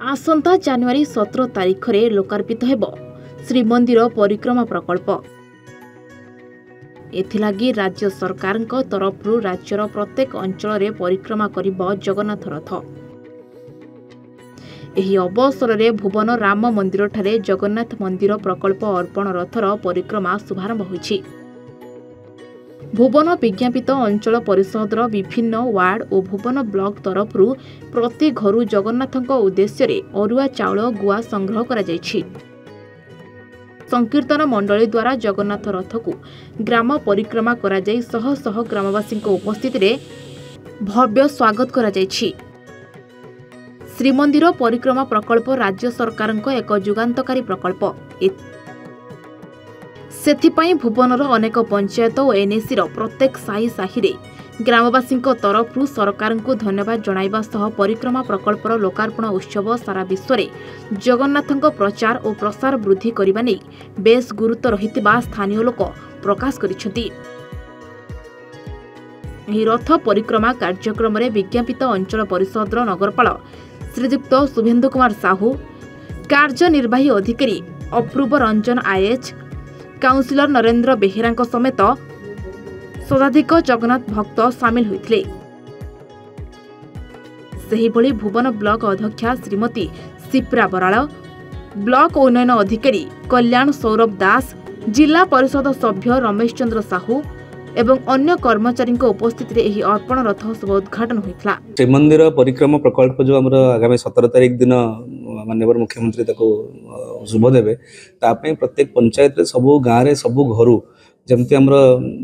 आसंता January 17 तारिख में लोकार्पित हेब श्रीमंदिर परिक्रमा प्रकल्प। एथिलागी राज्य सरकार तरफ राज्यर प्रत्येक अंचल में परिक्रमा करिब जगन्नाथ रथ। एही अवसर में भुवन राम मंदिर ठारे जगन्नाथ मंदिर प्रकल्प अर्पण रथर परिक्रमा शुभारंभ होइछि। भुवन विज्ञापित अंचल परिषदर विभिन्न वार्ड और भुवन ब्लॉक तरफ प्रति घर जगन्नाथଙ୍କ उद्देश्य रे अरुआ चाउल गुआ संग्रह करा जायछि। संकीर्तन मंडली द्वारा जगन्नाथ रथ को ग्राम परिक्रमा करा जाय शह शह ग्रामवासी उपस्थिति रे भव्य स्वागत करा जायछि। श्रीमंदिर परिक्रमा प्रकल्प राज्य सरकार एक जुगान्तकारी प्रकल्प। सेथिपाई भुवनर अनेक पंचायत और एनएसी प्रत्येक साही साही रे ग्रामवासी तरफ सरकार को धन्यवाद जणाइबा सह परिक्रमा प्रकल्पर लोकार्पण उत्सव सारा विश्व में जगन्नाथ प्रचार और प्रसार वृद्धि करने नहीं बेस गुरुत्व रहितिबा स्थानीय लोक प्रकाश करिसेंति। रथ परिक्रमा कार्यक्रम में विज्ञापित अंचल परिषदर नगरपाल श्रीयुक्त शुभेन्दु कुमार साहू, कार्यनिर्वाही अधिकारी अपूर्व रंजन आईएच, काउंसिलर नरेंद्र बेहेरा समेत शताधिक जगन्नाथ भक्त सामिल होते। सेहिभଳି भुवन ब्लॉक अध्यक्षा श्रीमती सिप्रा बराल, ब्लॉक उन्नयन अधिकारी कल्याण सौरभ दास, जिला परिषद सभ्य रमेश चंद्र साहू एवं अन्य कर्मचारी उपस्थित रे अर्पण रथ शुभ उद्घाटन होता। श्रीमंदिर परिक्रमा प्रकल्प जो आम आगामी 17 तारिख दिन माननीय मुख्यमंत्री शुभ देवे ताप प्रत्येक पंचायत सबू गाँव में सबू घर जमती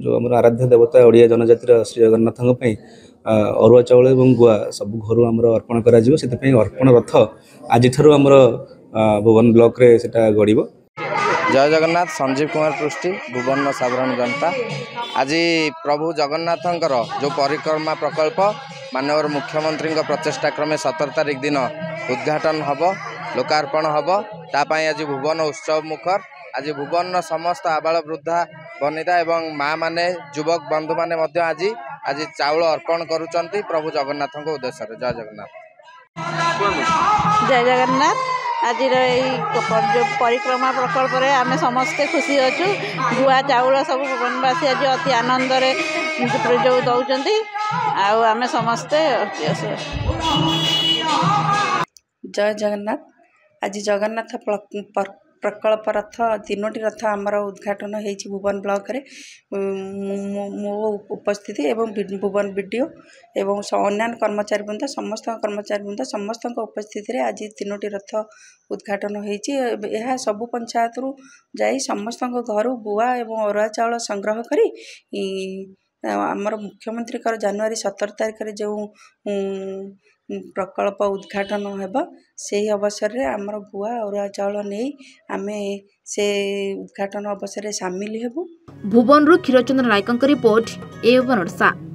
जो आम आराध्य देवता ओडिया जनजातिर श्री जगन्नाथ अरुआ चाउल और गुआ सबू घर आम अर्पण कर अर्पण रथ आज भुवन ब्लॉक रे सेटा गड़िब। जय जगन्नाथ। संजीव कुमार पृष्टि, भुवन साधारण जनता। आज प्रभु जगन्नाथंकर जो परिक्रमा प्रकल्प माननीय मुख्यमंत्री प्रचेषा क्रमे 17 तारिख दिन उद्घाटन हब, लोकार्पण हब। तापाई आज भुवन उत्सव मुखर। आज भुवन समस्त आबाल वृद्धा वनिता एवं माँ माने युवक बंधु माने आज चाउल अर्पण करुचंती प्रभु जगन्नाथ उद्देश्य। जय जगन्नाथ। जय जगन्नाथ। आज जो परिक्रमा प्रकल्प रे आमे समस्ते खुशी अच्छु। गुआ चाउल सब भुवनवासी आज अति आनंद जो दौरान आमे समस्ते। जय जगन्नाथ। आज जगन्नाथ प्रकल्प रथ 3टी रथ आमर उद्घाटन होइछि भुवन ब्लॉक रे। मो उपस्थिति एवं भुवन वीडियो एवं अन्य कर्मचारी वृंद समस्त उपस्थिति रे आज 3टी रथ उद्घाटन होइछि। यह सबु पंचायत रु जाई समस्त घर गुआ एवं अरुआ चाउल संग्रह करी आमर मुख्यमंत्री जनवरी 17 तारिख रे जो प्रकल्प उद्घाटन हेबा से अवसर रे आमर गुआ अरुआ चाउल नहीं आमे से उद्घाटन अवसर रे शामिल हेबु। भुवन क्षीरचंद्र नायक रिपोर्ट ए।